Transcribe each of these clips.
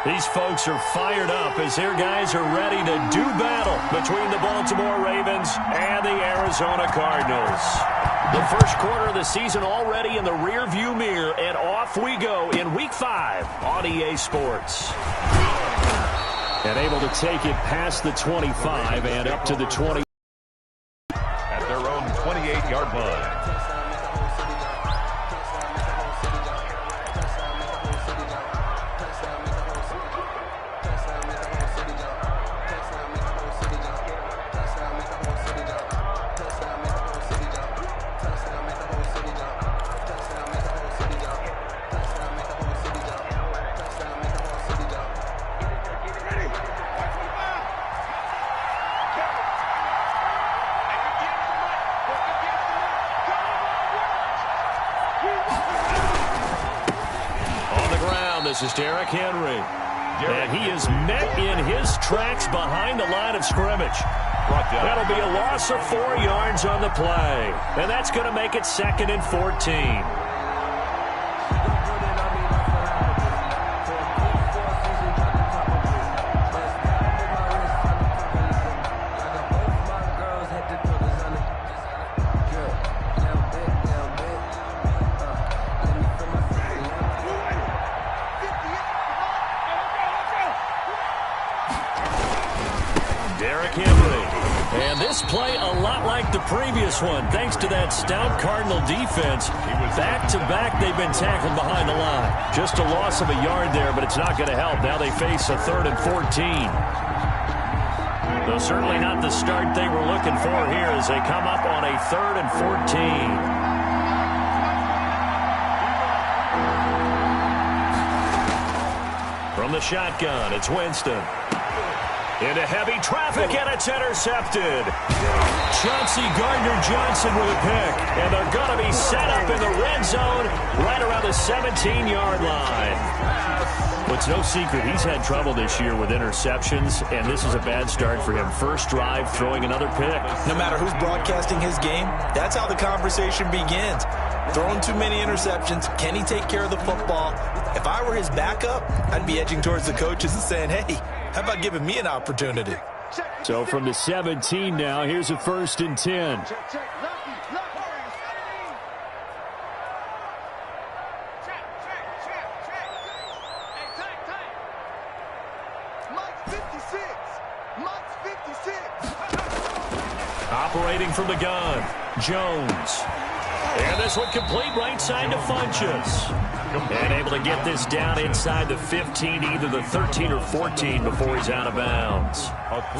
These folks are fired up as their guys are ready to do battle between the Baltimore Ravens and the Arizona Cardinals. The first quarter of the season already in the rearview mirror, and off we go in Week 5 on EA Sports. And able to take it past the 25 and up to the 20. At their own 28-yard line. This is Derrick Henry. And he is met in his tracks behind the line of scrimmage. That'll be a loss of 4 yards on the play. And that's going to make it 2nd and 14. And this play a lot like the previous one, thanks to that stout Cardinal defense. Back-to-back, they've been tackled behind the line. Just a loss of a yard there, but it's not going to help. Now they face a 3rd and 14. Though certainly not the start they were looking for here as they come up on a 3rd and 14. From the shotgun, it's Winston. Into heavy traffic, and it's intercepted. Chauncey Gardner-Johnson with a pick. And they're going to be set up in the red zone right around the 17-yard line. But it's no secret he's had trouble this year with interceptions, and this is a bad start for him. First drive, throwing another pick. No matter who's broadcasting his game, that's how the conversation begins. Throwing too many interceptions, can he take care of the football? If I were his backup, I'd be edging towards the coaches and saying, hey, how about giving me an opportunity? So from the 17 now, here's a 1st and 10. Operating from the gun, Jones. And this one complete right side to Funchess. And able to get this down inside the 15, either the 13 or 14 before he's out of bounds.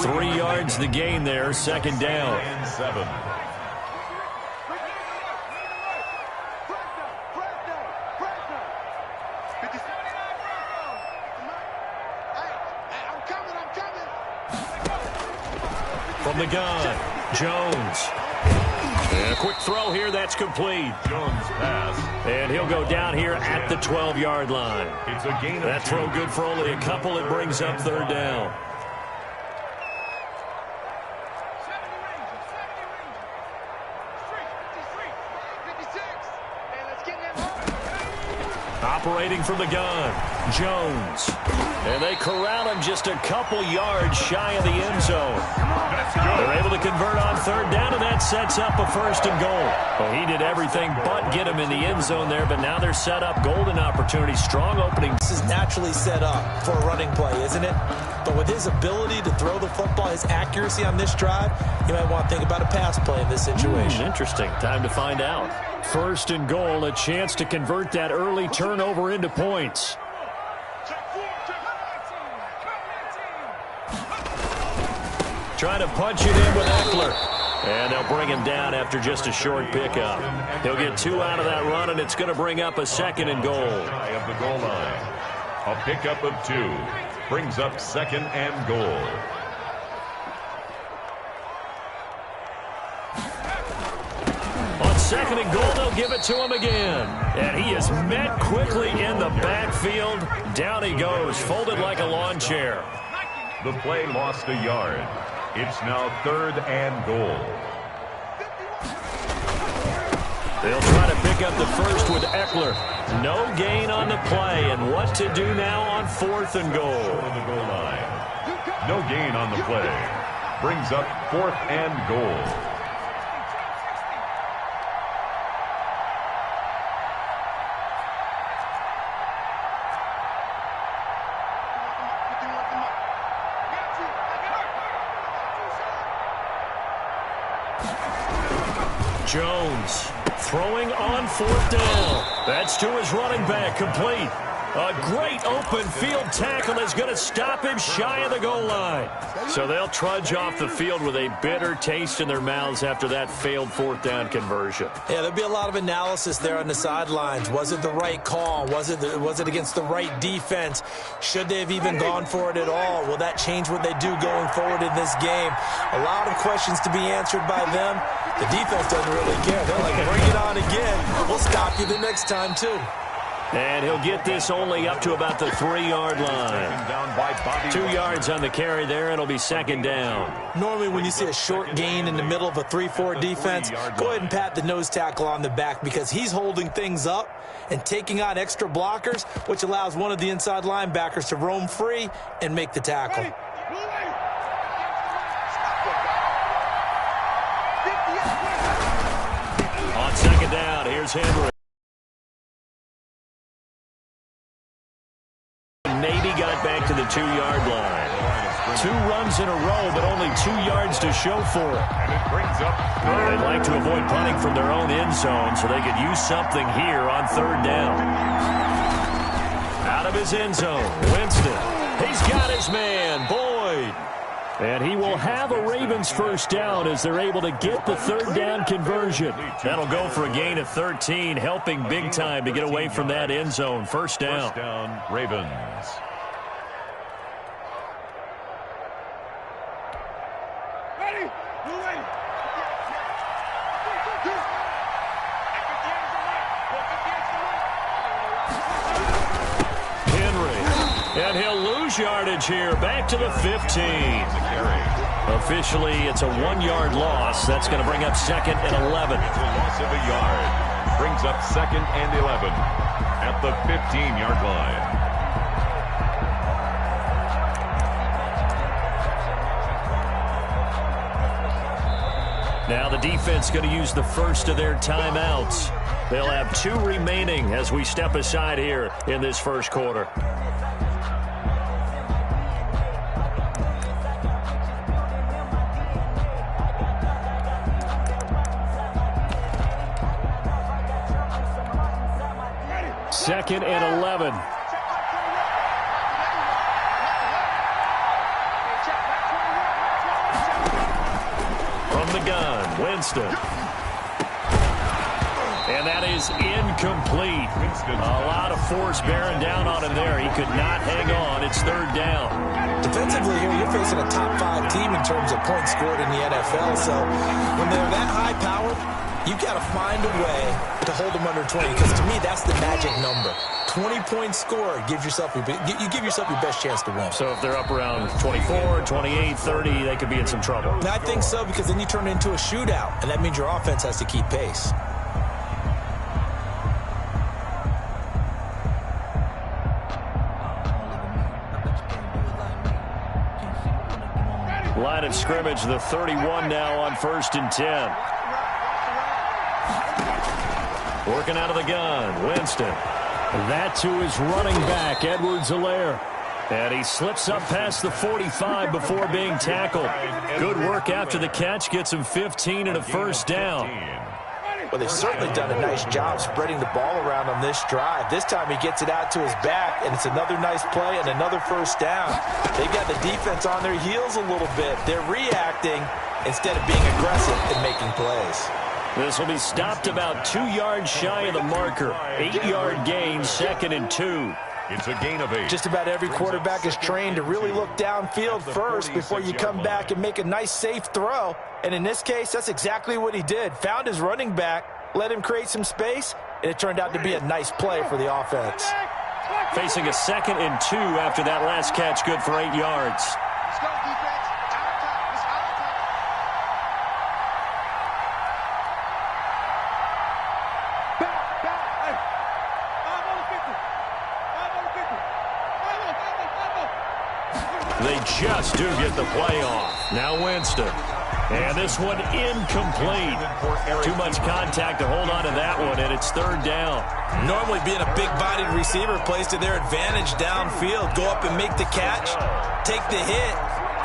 3 yards the gain there, 2nd down. And 7. From the gun, Jones. And a quick throw here, that's complete. Jones pass. And he'll go down here at the 12-yard line. It's a gain of that 2. throw good for only a couple. It brings up 3rd down. Operating from the gun, Jones. And they corral him just a couple yards shy of the end zone. They're able to convert on 3rd down, and that sets up a 1st and goal. Well, he did everything but get him in the end zone there, but now they're set up. Golden opportunity, strong opening. This is naturally set up for a running play, isn't it? But with his ability to throw the football, his accuracy on this drive, you might want to think about a pass play in this situation. Interesting. Time to find out. 1st and goal, a chance to convert that early turnover into points. Trying to punch it in with Eckler. And they'll bring him down after just a short pickup. He'll get 2 out of that run, and it's going to bring up a 2nd and goal. Of the goal line. A pickup of 2. Brings up 2nd and goal. On 2nd and goal, they'll give it to him again. And he is met quickly in the backfield. Down he goes, folded like a lawn chair. The play lost a yard. It's now 3rd and goal. They'll try to pick up the first with Eckler. No gain on the play, and what to do now on 4th and goal. On the goal line. No gain on the play. Brings up 4th and goal. Jones throwing on 4th down. That's to his running back, complete. A great open field tackle is going to stop him shy of the goal line. So they'll trudge off the field with a bitter taste in their mouths after that failed 4th down conversion. Yeah, there'll be a lot of analysis there on the sidelines. Was it the right call? Was it against the right defense? Should they have even gone for it at all? Will that change what they do going forward in this game? A lot of questions to be answered by them. The defense doesn't really care. They're like, bring it on again. We'll stop you the next time, too. And he'll get this only up to about the 3-yard line. 2 yards on the carry there. It'll be 2nd down. Normally when you see a short gain in the middle of a 3-4 defense, go ahead and pat the nose tackle on the back because he's holding things up and taking on extra blockers, which allows one of the inside linebackers to roam free and make the tackle. On 2nd down, here's Henry. Navy got back to the 2-yard line. 2 runs in a row, but only 2 yards to show for it. And it brings up 3rd. They'd like to avoid punting from their own end zone so they could use something here on 3rd down. Out of his end zone, Winston. He's got his man, Boyd. And he will have a Ravens first down as they're able to get the 3rd down conversion. That'll go for a gain of 13, helping big time to get away from that end zone. First down. First down, Ravens. And he'll lose yardage here. Back to the 15. Officially, it's a 1-yard loss. That's going to bring up 2nd and 11. It's a loss of a yard. Brings up 2nd and 11 at the 15-yard line. Now the defense going to use the first of their timeouts. They'll have 2 remaining as we step aside here in this first quarter. Second and 11. From the gun, Winston. And that is incomplete. A lot of force bearing down on him there. He could not hang on. It's 3rd down. Defensively here, you're facing a top 5 team in terms of points scored in the NFL. So when they're that high-powered, you've got to find a way to hold them under 20, because to me, that's the magic number. 20-point score gives yourself you give yourself your best chance to win. So if they're up around 24, 28, 30, they could be in some trouble. And I think so, because then you turn it into a shootout, and that means your offense has to keep pace. Line of scrimmage, the 31 now on 1st and 10. Working out of the gun, Winston. That to his running back, Edwards-Helaire. And he slips up past the 45 before being tackled. Good work after the catch, gets him 15 and a first down. Well, they've certainly done a nice job spreading the ball around on this drive. This time he gets it out to his back, and it's another nice play and another first down. They've got the defense on their heels a little bit. They're reacting instead of being aggressive and making plays. This will be stopped about 2 yards shy of the marker. 8-yard gain, 2nd and 2. It's a gain of 8. Just about every quarterback is trained to really look downfield first before you come back and make a nice, safe throw. And in this case, that's exactly what he did. Found his running back, let him create some space, and it turned out to be a nice play for the offense. Facing a 2nd and 2 after that last catch, good for 8 yards. They just do get the play off. Now Winston. And this one incomplete. Too much contact to hold on to that one, and it's third down. Normally being a big-bodied receiver plays to their advantage downfield. Go up and make the catch, take the hit,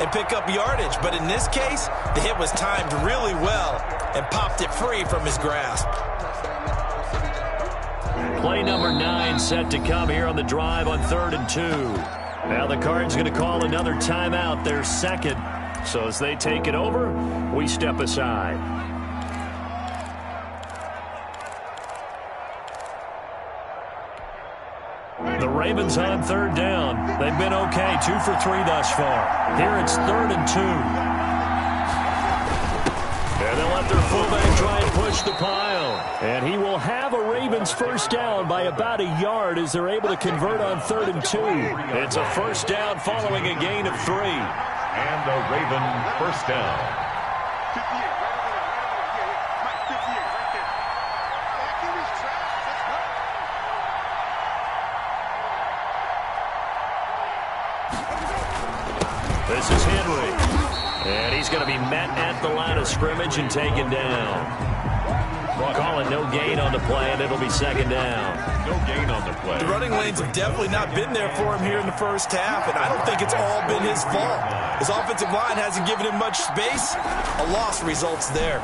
and pick up yardage. But in this case, the hit was timed really well and popped it free from his grasp. Play number 9 set to come here on the drive on 3rd and 2. Now the Cards going to call another timeout, their second. So as they take it over, we step aside. The Ravens on 3rd down. They've been okay, 2 for 3 thus far. Here it's 3rd and 2. And they'll let their fullback try and push the pile. And he will have a Ravens first down by about a yard as they're able to convert on 3rd and 2. It's a first down following a gain of 3. And a Raven first down. This is Henry. And he's going to be met at the line of scrimmage and taken down. Call it no gain on the play, and it'll be second down. No gain on the play. The running lanes have definitely not been there for him here in the first half, and I don't think it's all been his fault. His offensive line hasn't given him much space. A loss results there.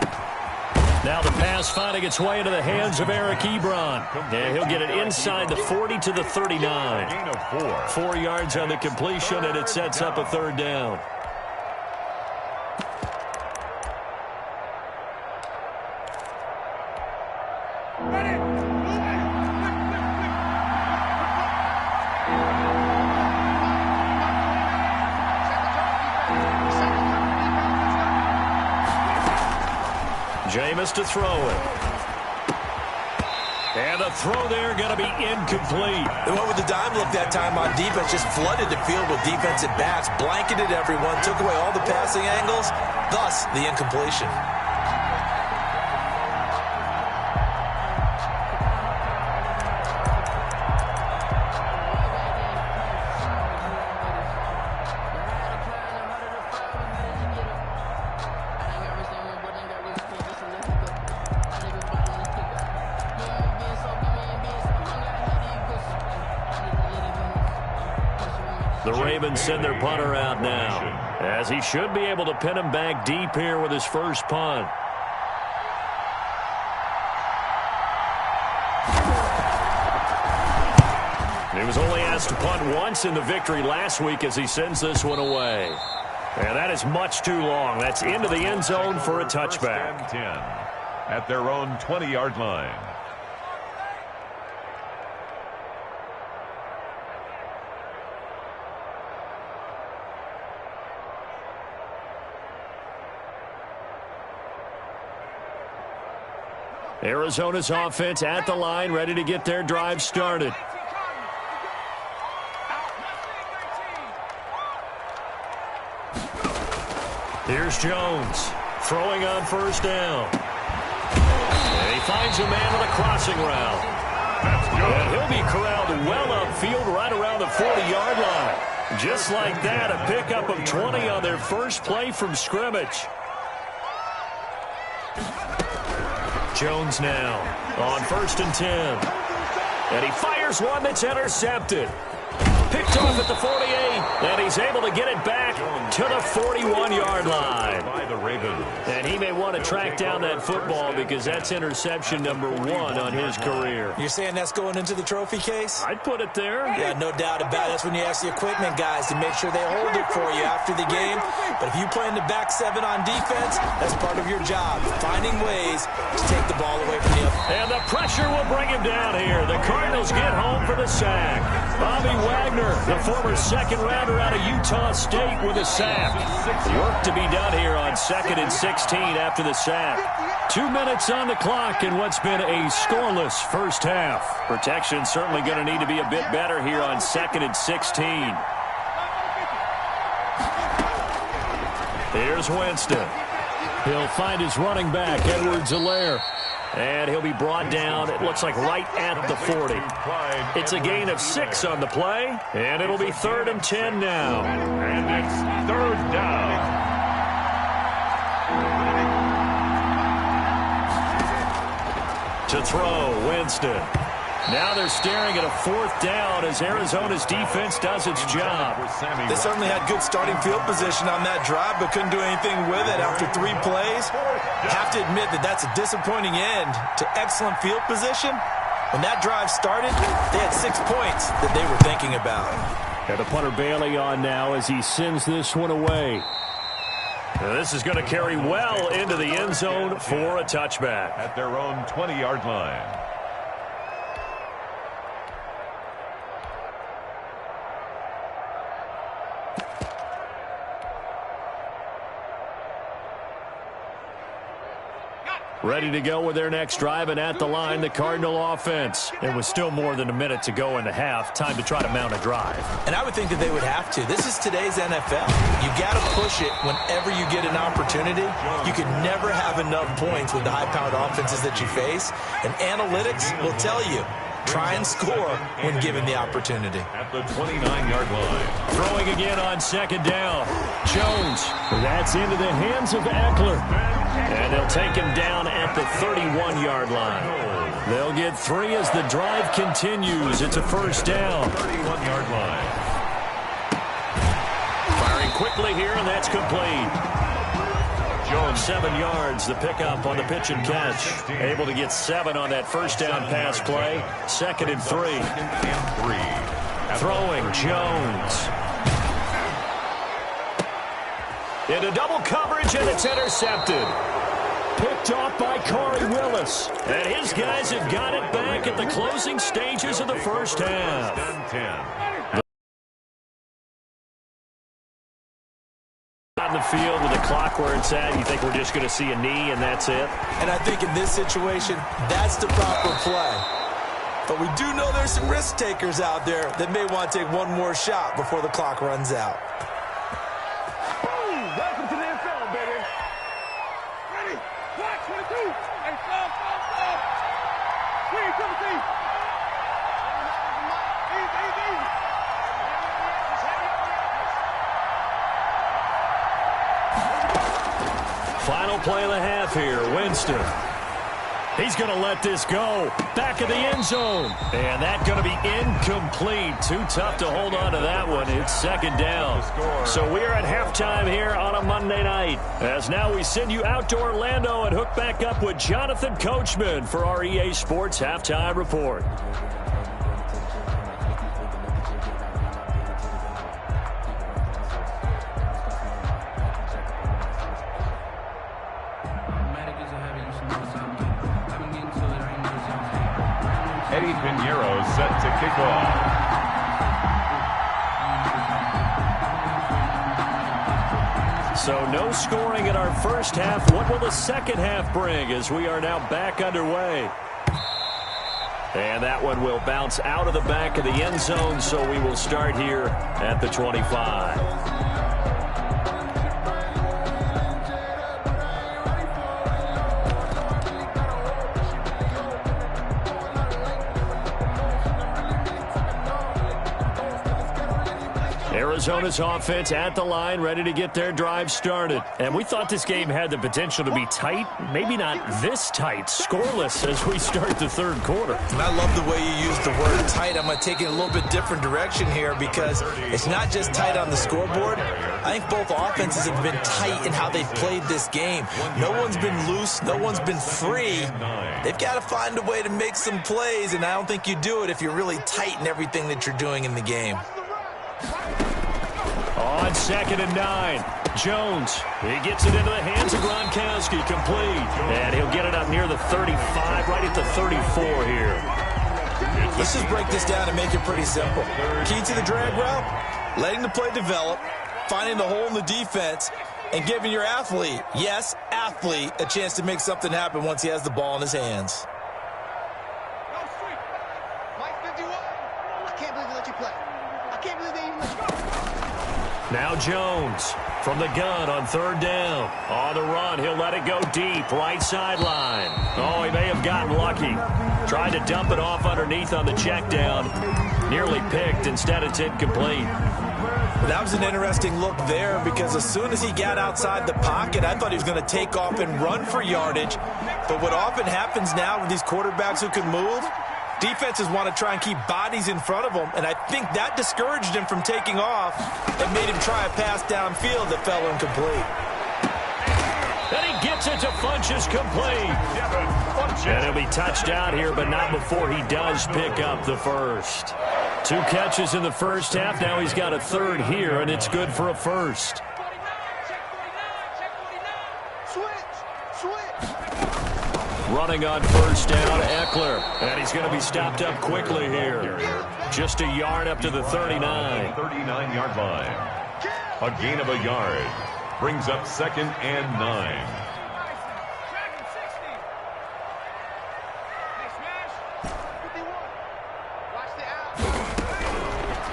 Now the pass finding its way into the hands of Eric Ebron. And he'll get it inside the 40 to the 39. Gain of 4. 4 yards on the completion, and it sets up a third down. Jameis to throw it. And the throw there going to be incomplete. They went with the dime look that time on defense, just flooded the field with defensive backs, blanketed everyone, took away all the passing angles, thus the incompletion. The Ravens send their punter out now, as he should be able to pin him back deep here with his first punt. He was only asked to punt once in the victory last week as he sends this one away. And that is much too long. That's into the end zone for a touchback. 10 at their own 20-yard line. Arizona's offense at the line, ready to get their drive started. Here's Jones, throwing on first down. And he finds a man on a crossing route. And he'll be corralled well upfield right around the 40-yard line. Just like that, a pickup of 20 on their first play from scrimmage. Jones now on 1st and 10. And he fires one that's intercepted. Picked off at the 48, and he's able to get it back to the 41-yard line. By the Ravens. And he may want to track down that football because that's interception number 1 on his career. You're saying that's going into the trophy case? I'd put it there. Yeah, no doubt about it. That's when you ask the equipment guys to make sure they hold it for you after the game. But if you play in the back 7 on defense, that's part of your job, finding ways to take the ball away from you. And the pressure will bring him down here. The Cardinals get home for the sack. Bobby Wagner, the former second-rounder out of Utah State, with a sack. Work to be done here on 2nd and 16 after the sack. 2 minutes on the clock in what's been a scoreless first half. Protection certainly going to need to be a bit better here on 2nd and 16. Here's Winston. He'll find his running back, Edwards-Helaire. And he'll be brought down, it looks like right at the 40. It's a gain of 6 on the play, and it'll be 3rd and 10 now. And it's 3rd down. To throw, Winston. Now they're staring at a 4th down as Arizona's defense does its job. They certainly had good starting field position on that drive, but couldn't do anything with it after 3 plays. Have to admit that that's a disappointing end to excellent field position. When that drive started, they had 6 points that they were thinking about. And the punter Bailey on now as he sends this one away. Now this is going to carry well into the end zone for a touchback. At their own 20-yard line. Ready to go with their next drive, and at the line, the Cardinal offense. It was still more than a minute to go in the half. Time to try to mount a drive. And I would think that they would have to. This is today's NFL. You got to push it whenever you get an opportunity. You can never have enough points with the high-powered offenses that you face. And analytics will tell you, try and score when given the opportunity. At the 29-yard line. Throwing again on 2nd down. Jones. That's into the hands of Eckler. And they'll take him down at the 31-yard line. They'll get 3 as the drive continues. It's a 1st down. 31-yard line. Firing quickly here, and that's complete. Jones, 7 yards, the pickup on the pitch and catch. Able to get 7 on that 1st down pass play. 2nd and 3. Throwing, Jones. Into double coverage, and it's intercepted. Picked off by Corey Willis. And his guys have got it back at the closing stages of the 1st half. 10. On the field with the clock where it's at, you think we're just going to see a knee and that's it? And I think in this situation, that's the proper play. But we do know there's some risk takers out there that may want to take one more shot before the clock runs out. Welcome to the NFL, baby. Ready? Watch, 1, 2. Hey, stop. Sweet, Timothy. Easy. Final play of the half here, Winston. He's going to let this go. Back of the end zone. And that's going to be incomplete. Too tough to hold on to that one. It's 2nd down. So we are at halftime here on a Monday night. As now we send you out to Orlando and hook back up with Jonathan Coachman for our EA Sports Halftime Report. Eddie Pinheiro set to kick off. So no scoring in our 1st half. What will the 2nd half bring as we are now back underway? And that one will bounce out of the back of the end zone, so we will start here at the 25. Arizona's offense at the line, ready to get their drive started. And we thought this game had the potential to be tight, maybe not this tight, scoreless as we start the 3rd quarter. And I love the way you use the word tight. I'm going to take it a little bit different direction here because it's not just tight on the scoreboard. I think both offenses have been tight in how they've played this game. No one's been loose. No one's been free. They've got to find a way to make some plays, and I don't think you do it if you're really tight in everything that you're doing in the game. On 2nd and 9, Jones. He gets it into the hands of Gronkowski, complete. And he'll get it up near the 35, right at the 34 here. Let's just break this down and make it pretty simple. Key to the drag route, letting the play develop, finding the hole in the defense, and giving your athlete, yes, athlete, a chance to make something happen once he has the ball in his hands. Now Jones From the gun on third down. On the run, he'll let it go deep, right sideline. Oh, he may have gotten lucky. Tried to dump it off underneath on the check down. Nearly picked. Instead, it's incomplete. That was an interesting look there because as soon as he got outside the pocket, I thought he was going to take off and run for yardage. But what often happens now with these quarterbacks who can move, defenses want to try and keep bodies in front of them, and I think that discouraged him from taking off and made him try a pass downfield that fell incomplete. And he gets it to Funchess complete. And he'll be touched out here, but not before he does pick up the first. 2 catches in the first half. Now he's got a third here, and it's good for a first. Running on first down, Eckler. And he's going to be stopped up quickly here. Just a yard up to the 39. 39-yard line. A gain of a yard. Brings up 2nd and 9.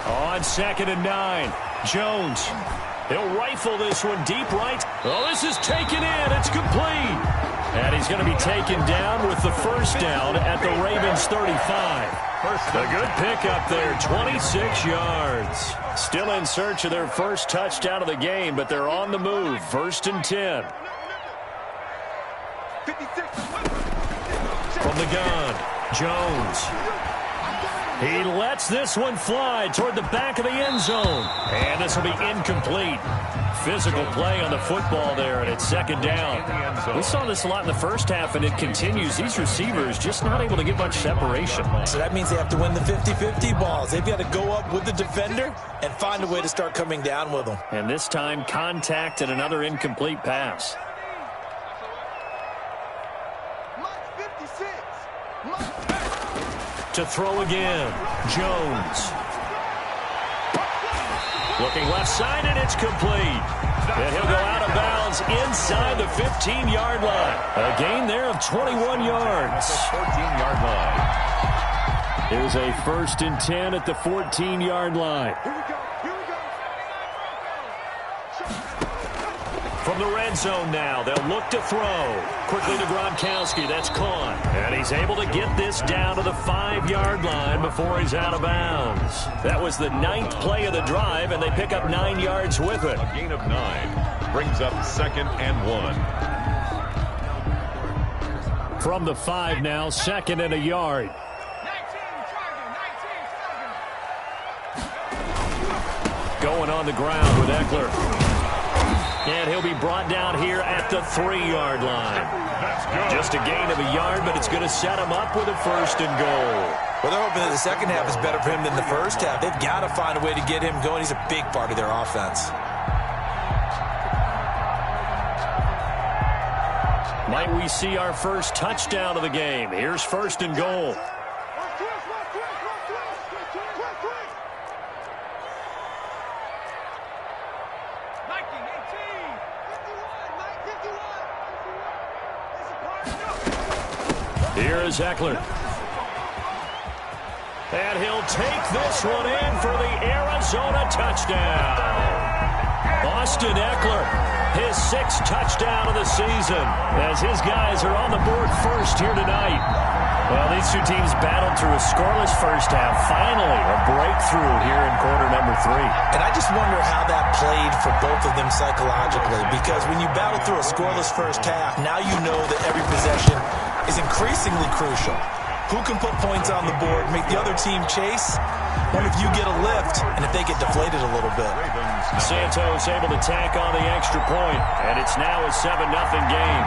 On 2nd and 9, Jones. He'll rifle this one deep right. Oh, this is taken in. It's complete. And he's going to be taken down with the first down at the Ravens 35. A good pickup there, 26 yards. Still in search of their first touchdown of the game, but they're on the move. 1st and 10. From the gun, Jones. He lets this one fly toward the back of the end zone. And this will be incomplete. Physical play on the football there, and it's 2nd down. We saw this a lot in the first half, and it continues. These receivers just not able to get much separation. So that means they have to win the 50-50 balls. They've got to go up with the defender and find a way to start coming down with them. And this time, contact and another incomplete pass. To throw again, Jones. Looking left side, and it's complete. And he'll go out of bounds inside the 15-yard line. A gain there of 21 yards. 14-yard line. Here's a 1st and 10 at the 14-yard line. From the red zone now, they'll look to throw. Quickly to Gronkowski, that's caught. And he's able to get this down to the 5-yard line before he's out of bounds. That was the 9th play of the drive, and they pick up 9 yards with it. A gain of 9 brings up 2nd and 1. From the 5 now, 2nd and a yard. Going on the ground with Eckler. And he'll be brought down here at the 3-yard line. Just a gain of a yard, but it's going to set him up with a 1st and goal. Well, they're hoping that the second half is better for him than the first half. They've got to find a way to get him going. He's a big part of their offense. Might we see our first touchdown of the game? Here's 1st and goal. Here is Eckler. And he'll take this one in for the Arizona touchdown. Austin Eckler, his 6th touchdown of the season, as his guys are on the board first here tonight. Well, these two teams battled through a scoreless first half. Finally, a breakthrough here in quarter number 3. And I just wonder how that played for both of them psychologically, because when you battle through a scoreless first half, now you know that every possession is increasingly crucial. Who can put points on the board, make the other team chase? What if you get a lift and if they get deflated a little bit? Santos able to tack on the extra point, and it's now a 7-0 game.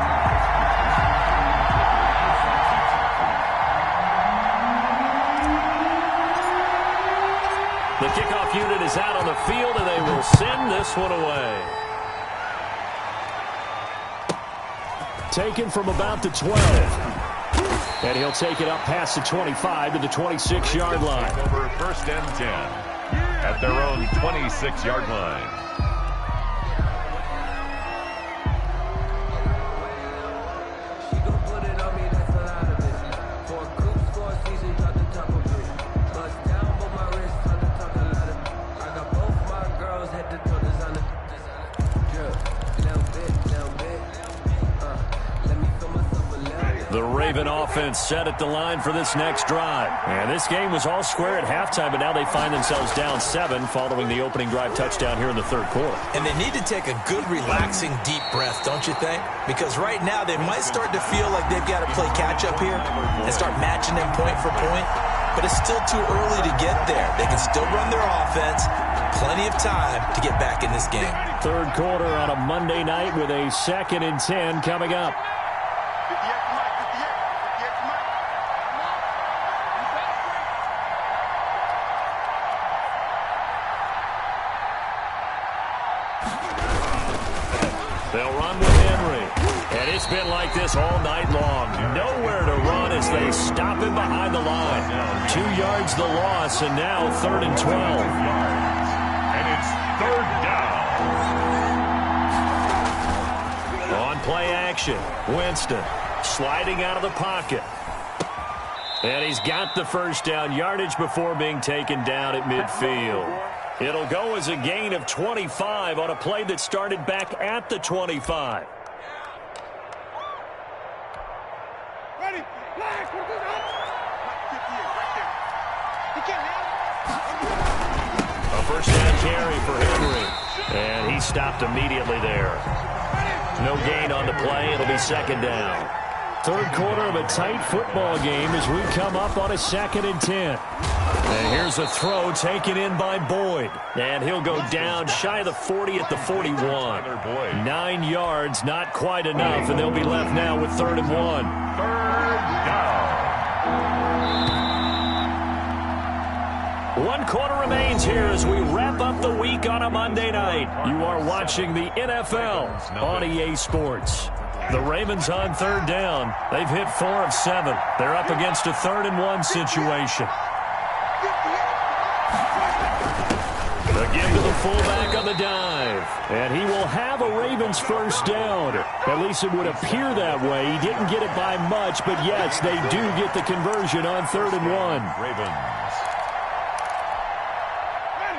The kickoff unit is out on the field, and they will send this one away. Taken from about the 12. And he'll take it up past the 25 to the 26-yard line. Over 1st and 10 at their own 26-yard line. The Raven offense set at the line for this next drive. And this game was all square at halftime, but now they find themselves down 7 following the opening drive touchdown here in the third quarter. And they need to take a good, relaxing, deep breath, don't you think? Because right now they might start to feel like they've got to play catch-up here and start matching them point for point. But it's still too early to get there. They can still run their offense. Plenty of time to get back in this game. Third quarter on a Monday night with a 2nd and 10 coming up. They'll run with Henry. And it's been like this all night long. Nowhere to run as they stop him behind the line. 2 yards the loss, and now 3rd and 12. And it's 3rd down. On play action, Winston sliding out of the pocket. And he's got the first down yardage before being taken down at midfield. It'll go as a gain of 25 on a play that started back at the 25. Ready? Flash. A first down carry for Henry. And he stopped immediately there. No gain on the play. It'll be 2nd down. Third quarter of a tight football game as we come up on a 2nd and 10. And here's a throw taken in by Boyd. And he'll go down shy of the 40 at the 41. 9 yards, not quite enough, and they'll be left now with 3rd and 1. 3rd down. 1 quarter remains here as we wrap up the week on a Monday night. You are watching the NFL on EA Sports. The Ravens on 3rd down. They've hit 4 of 7. They're up against a 3rd and 1 situation. The give to the fullback on the dive. And he will have a Ravens first down. At least it would appear that way. He didn't get it by much, but yes, they do get the conversion on 3rd and 1. Ravens.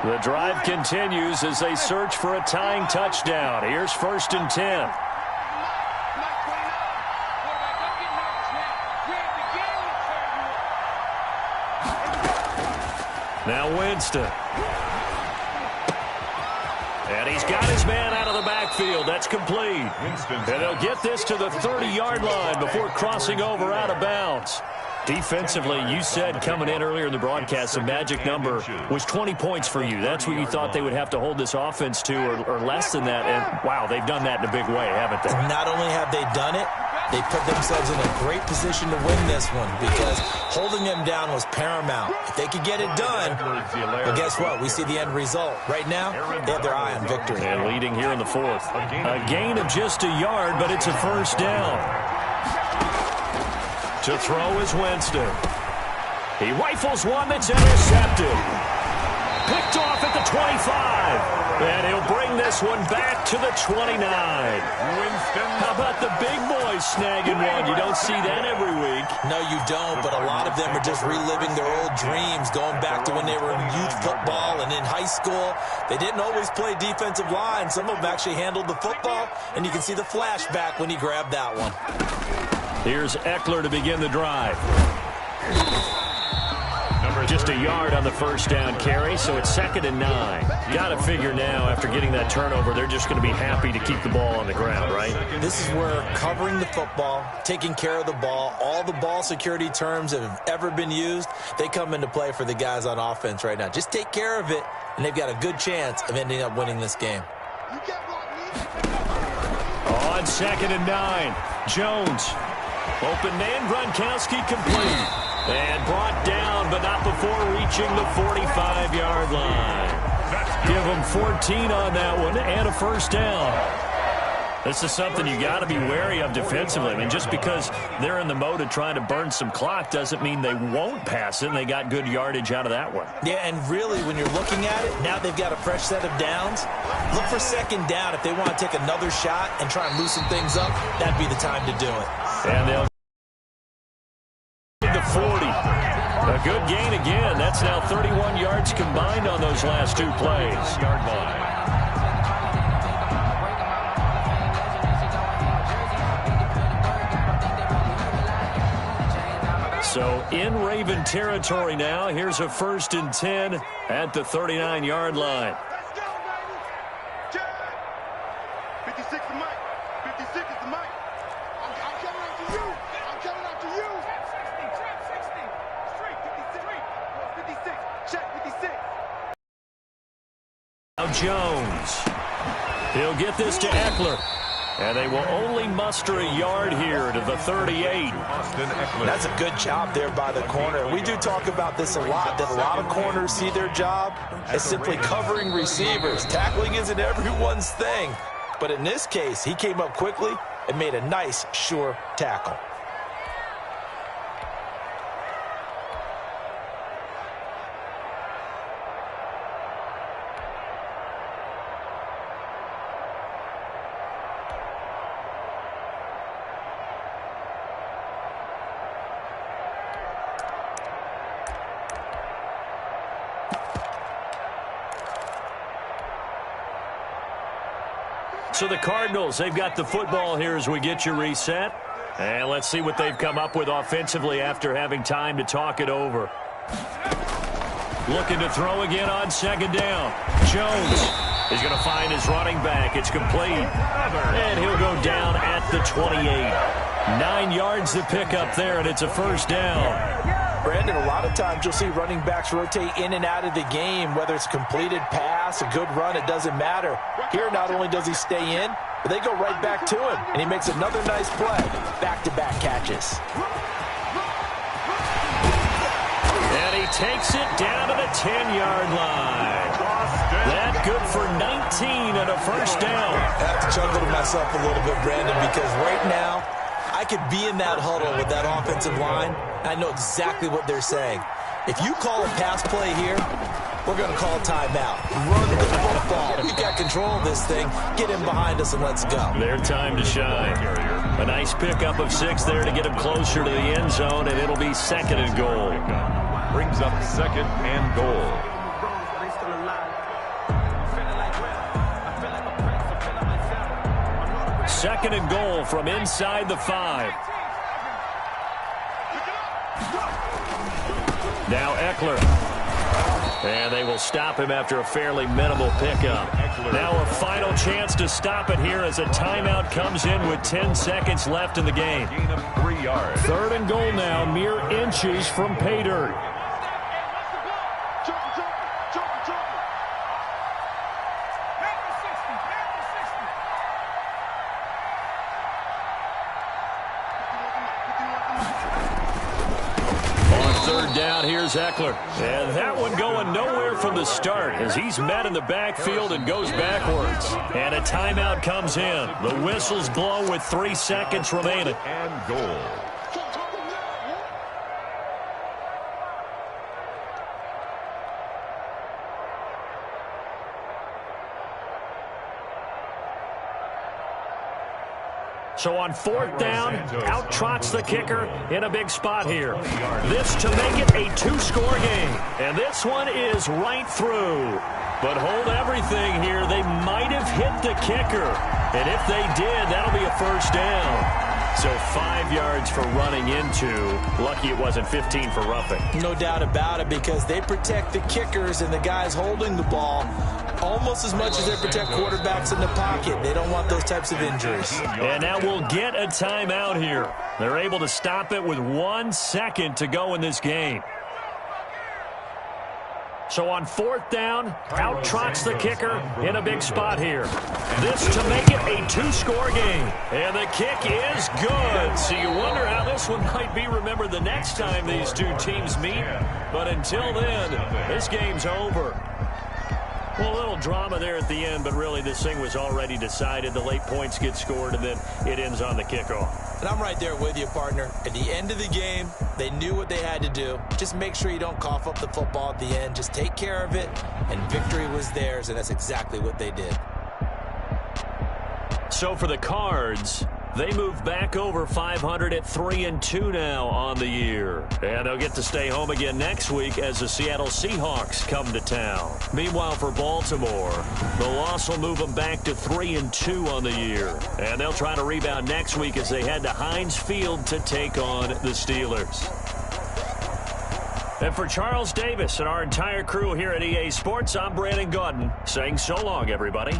The drive continues as they search for a tying touchdown. Here's 1st and 10. Now Winston. And he's got his man out of the backfield. That's complete. And they'll get this to the 30-yard line before crossing over out of bounds. Defensively, you said coming in earlier in the broadcast, the magic number was 20 points for you. That's what you thought they would have to hold this offense to, or less than that. And, wow, they've done that in a big way, haven't they? Not only have they done it, they put themselves in a great position to win this one because holding them down was paramount. If they could get it done, well, guess what? We see the end result. Right now, they have their eye on victory. And leading here in the 4th. A gain of just a yard, but it's a first down. To throw is Winston. He rifles one that's intercepted. Picked off at the 25. And he'll bring this one back to the 29. Winston. How about the big boys snagging one? You don't see that every week. No, you don't, but a lot of them are just reliving their old dreams, going back to when they were in youth football and in high school. They didn't always play defensive line. Some of them actually handled the football, and you can see the flashback when he grabbed that one. Here's Eckler to begin the drive. Just a yard on the first down carry, so it's 2nd and 9. Got to figure now, after getting that turnover, they're just going to be happy to keep the ball on the ground, right? This is where covering the football, taking care of the ball, all the ball security terms that have ever been used, they come into play for the guys on offense right now. Just take care of it, and they've got a good chance of ending up winning this game. On 2nd and 9, Jones. Open man, Gronkowski complete. And brought down, but not before reaching the 45-yard line. Give them 14 on that one and a first down. This is something you got to be wary of defensively. I mean, just because they're in the mode of trying to burn some clock doesn't mean they won't pass it, and they got good yardage out of that one. Yeah, and really, when you're looking at it, now they've got a fresh set of downs. Look for 2nd down. If they want to take another shot and try and loosen things up, that'd be the time to do it. And they'll the 40. A good gain again. That's now 31 yards combined on those last 2 plays. Yard line. in Raven territory now. Here's a 1st and 10 at the 39-yard line. Let's go, baby. Check. 56 is Mike. 56 is the Mike. I'm coming after you. I'm coming after you. Trap 60. Straight 56. Check 56. Now Jones. He'll get this to Eckler. And they will only muster a yard here to the 38. Austin Eckler. That's a good job there by the corner. We do talk about this a lot, that a lot of corners see their job as simply covering receivers. Tackling isn't everyone's thing. But in this case, he came up quickly and made a nice, sure tackle. So the Cardinals, they've got the football here as we get you reset. And let's see what they've come up with offensively after having time to talk it over. Looking to throw again on 2nd down. Jones is going to find his running back. It's complete. And he'll go down at the 28. 9 yards to pick up there, and it's a 1st down. Brandon, a lot of times you'll see running backs rotate in and out of the game, whether it's a completed pass, a good run, it doesn't matter. Here, not only does he stay in, but they go right back to him, and he makes another nice play. Back-to-back catches. And he takes it down to the 10-yard line. That good for 19 and a 1st down. I have to chuckle to myself a little bit, Brandon, because right now, I could be in that huddle with that offensive line. I know exactly what they're saying. If you call a pass play here, we're going to call a timeout. Run the football. We've got control of this thing. Get in behind us and let's go. Their time to shine. A nice pickup of 6 there to get him closer to the end zone, and it'll be 2nd and goal. Brings up 2nd and goal. 2nd and goal from inside the 5. Now Eckler. And they will stop him after a fairly minimal pickup. Now a final chance to stop it here as a timeout comes in with 10 seconds left in the game. Gain of 3 yards. 3rd and goal now, mere inches from pay dirt. Here's Eckler. And that one going nowhere from the start as he's met in the backfield and goes backwards. And a timeout comes in. The whistle's blown with 3 seconds remaining. And goal. So on 4th down, out trots the kicker in a big spot here. This to make it a 2-score game. And this one is right through. But hold everything here. They might have hit the kicker. And if they did, that'll be a 1st down. So 5 yards for running into. Lucky it wasn't 15 for roughing. No doubt about it, because they protect the kickers and the guys holding the ball almost as much as they protect quarterbacks in the pocket. They don't want those types of injuries. And now we'll get a timeout here. They're able to stop it with 1 second to go in this game. So on 4th down, out trots the kicker in a big spot here. This to make it a 2-score game. And the kick is good. So you wonder how this one might be remembered the next time these two teams meet. But until then, this game's over. Well, a little drama there at the end, but really this thing was already decided. The late points get scored, and then it ends on the kickoff. And I'm right there with you, partner. At the end of the game, they knew what they had to do. Just make sure you don't cough up the football at the end. Just take care of it, and victory was theirs, and that's exactly what they did. So for the Cards, they move back over 500 at 3-2 now on the year. And they'll get to stay home again next week as the Seattle Seahawks come to town. Meanwhile, for Baltimore, the loss will move them back to 3-2 on the year. And they'll try to rebound next week as they head to Heinz Field to take on the Steelers. And for Charles Davis and our entire crew here at EA Sports, I'm Brandon Gaudin saying so long, everybody.